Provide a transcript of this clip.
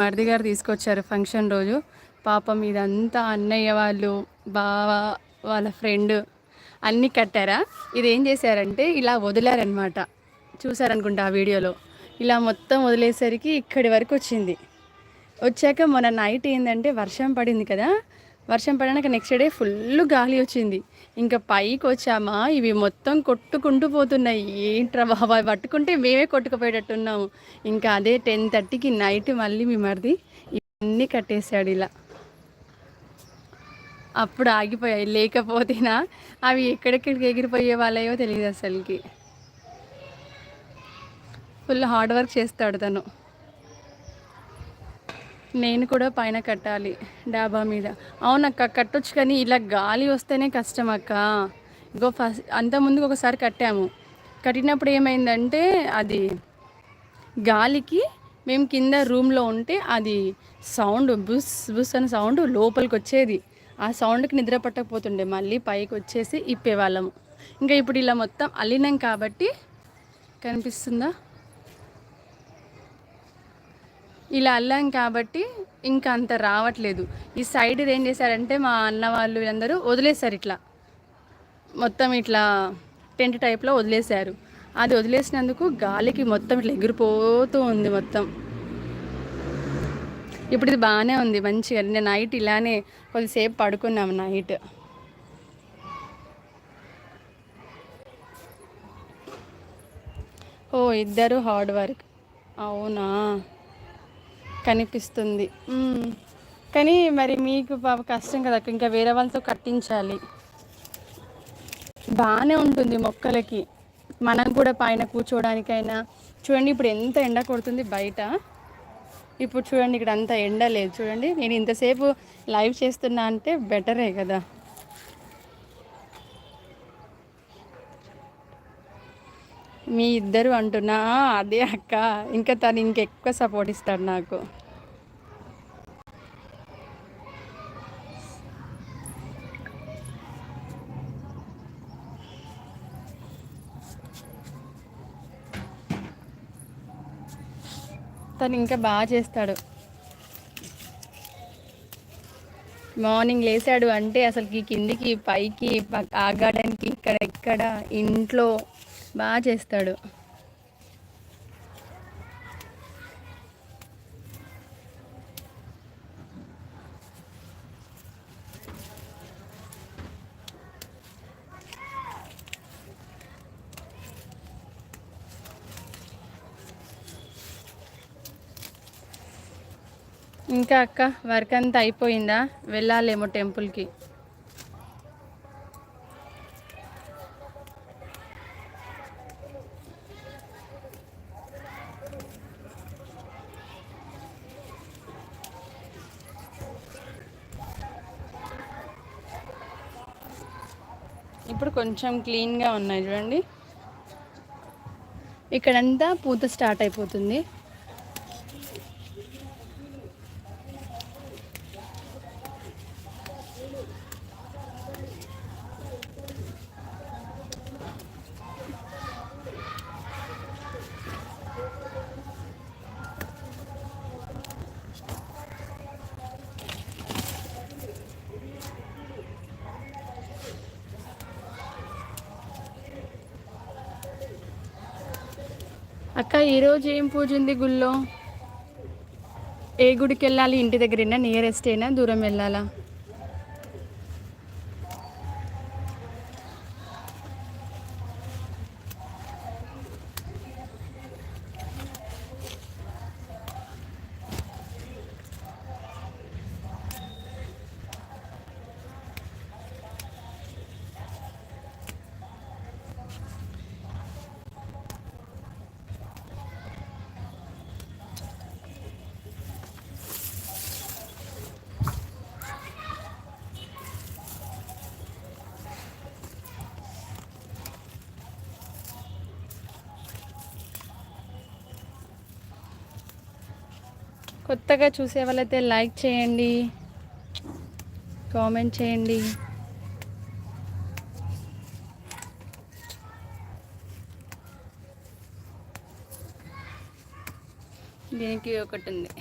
మరిది గారు తీసుకొచ్చారు ఫంక్షన్ రోజు. పాపం ఇదంతా అన్నయ్య వాళ్ళు, బావ వాళ్ళ ఫ్రెండ్ అన్నీ కట్టారా. ఇదేం చేశారంటే ఇలా వదిలారనమాట. చూసారనుకుంటా ఆ వీడియోలో. ఇలా మొత్తం వదిలేసరికి ఇక్కడి వరకు వచ్చింది. వచ్చాక మొన్న నైట్ ఏంటంటే వర్షం పడింది కదా. వర్షం పడినాక నెక్స్ట్ డే ఫుల్ గాలి వచ్చింది. ఇంకా పైకి వచ్చామా ఇవి మొత్తం కొట్టుకుంటూ పోతున్నాయి. ఏంట్రా బాబా పట్టుకుంటే మేమే కొట్టుకుపోయేటట్టున్నాము. ఇంకా అదే 10:30కి నైట్ మళ్ళీ మీ మరిది ఇవన్నీ కట్టేశాడు ఇలా. అప్పుడు ఆగిపోయాయి. లేకపోతేనా అవి ఎక్కడెక్కడికి ఎగిరిపోయే వాళ్ళయో తెలియదు అసలుకి. ఫుల్ హార్డ్ వర్క్ చేస్తాడు తను. నేను కూడా పైన కట్టాలి డాబా మీద. అవునక్క కట్టొచ్చు, కానీ ఇలా గాలి వస్తేనే కష్టం అక్క. ఇగో ఫస్ట్ అంతకుముందుకు ఒకసారి కట్టాము. కట్టినప్పుడు ఏమైందంటే అది గాలికి మేము కింద రూమ్లో ఉంటే అది సౌండ్ బుస్ బుస్ అనే సౌండ్ లోపలికి వచ్చేది. ఆ సౌండ్కి నిద్ర పట్టకపోతుండే. మళ్ళీ పైకి వచ్చేసి ఇప్పేవాళ్ళము. ఇంకా ఇప్పుడు ఇలా మొత్తం అల్లినాం కాబట్టి కనిపిస్తుందా, ఇలా అల్లాం కాబట్టి ఇంకా అంత రావట్లేదు. ఈ సైడ్ ఏం చేశారంటే మా అన్న వాళ్ళు వీళ్ళందరూ వదిలేశారు ఇట్లా మొత్తం ఇట్లా టెంట్ టైప్లో వదిలేశారు. అది వదిలేసినందుకు గాలికి మొత్తం ఇట్లా ఎగిరిపోతూ ఉంది మొత్తం. ఇప్పుడు ఇది బాగానే ఉంది మంచిగా. నేను నైట్ ఇలానే కొద్దిసేపు పడుకున్నాము నైట్. ఓ ఇద్దరు హార్డ్ వర్క్. అవునా, కనిపిస్తుంది. కానీ మరి మీకు పాప కష్టం కదా, ఇంకా వేరే వాళ్ళతో కట్టించాలి. బాగానే ఉంటుంది మొక్కలకి. మనం కూడా పైన కూర్చోవడానికైనా. చూడండి ఇప్పుడు ఎంత ఎండ కొడుతుంది బయట. ఇప్పుడు చూడండి ఇక్కడ అంత ఎండ లేదు. చూడండి నేను ఇంతసేపు లైవ్ చేస్తున్నా అంటే బెటరే కదా. మీ ఇద్దరు అంటున్నా అదే అక్క. ఇంకా తను ఇంకెక్కువ సపోర్ట్ ఇస్తాడు నాకు. తను ఇంకా బాగా చేస్తాడు. మార్నింగ్ లేచాడు అంటే అసలుకి కిందికి పైకి ఆ గార్డెన్కి ఇక్కడ ఎక్కడ ఇంట్లో బాగా చేస్తాడు. ఇంకా అక్క వర్క్ అంతా అయిపోయిందా? వెళ్ళాలేమో టెంపుల్కి. ఇప్పుడు కొంచెం క్లీన్గా ఉన్నాయి చూడండి. ఇక్కడంతా పూత స్టార్ట్ అయిపోతుంది. అక్క ఈరోజు ఏం పూజ ఉంది గుళ్ళో? ఏ గుడికి వెళ్ళాలి? ఇంటి దగ్గరేనా, నియరెస్ట్ అయినా, దూరం వెళ్ళాలా? కొత్తగా చూసే వాళ్ళైతే లైక్ చేయండి, కామెంట్ చేయండి. దీనికి ఒకటి ఉంది.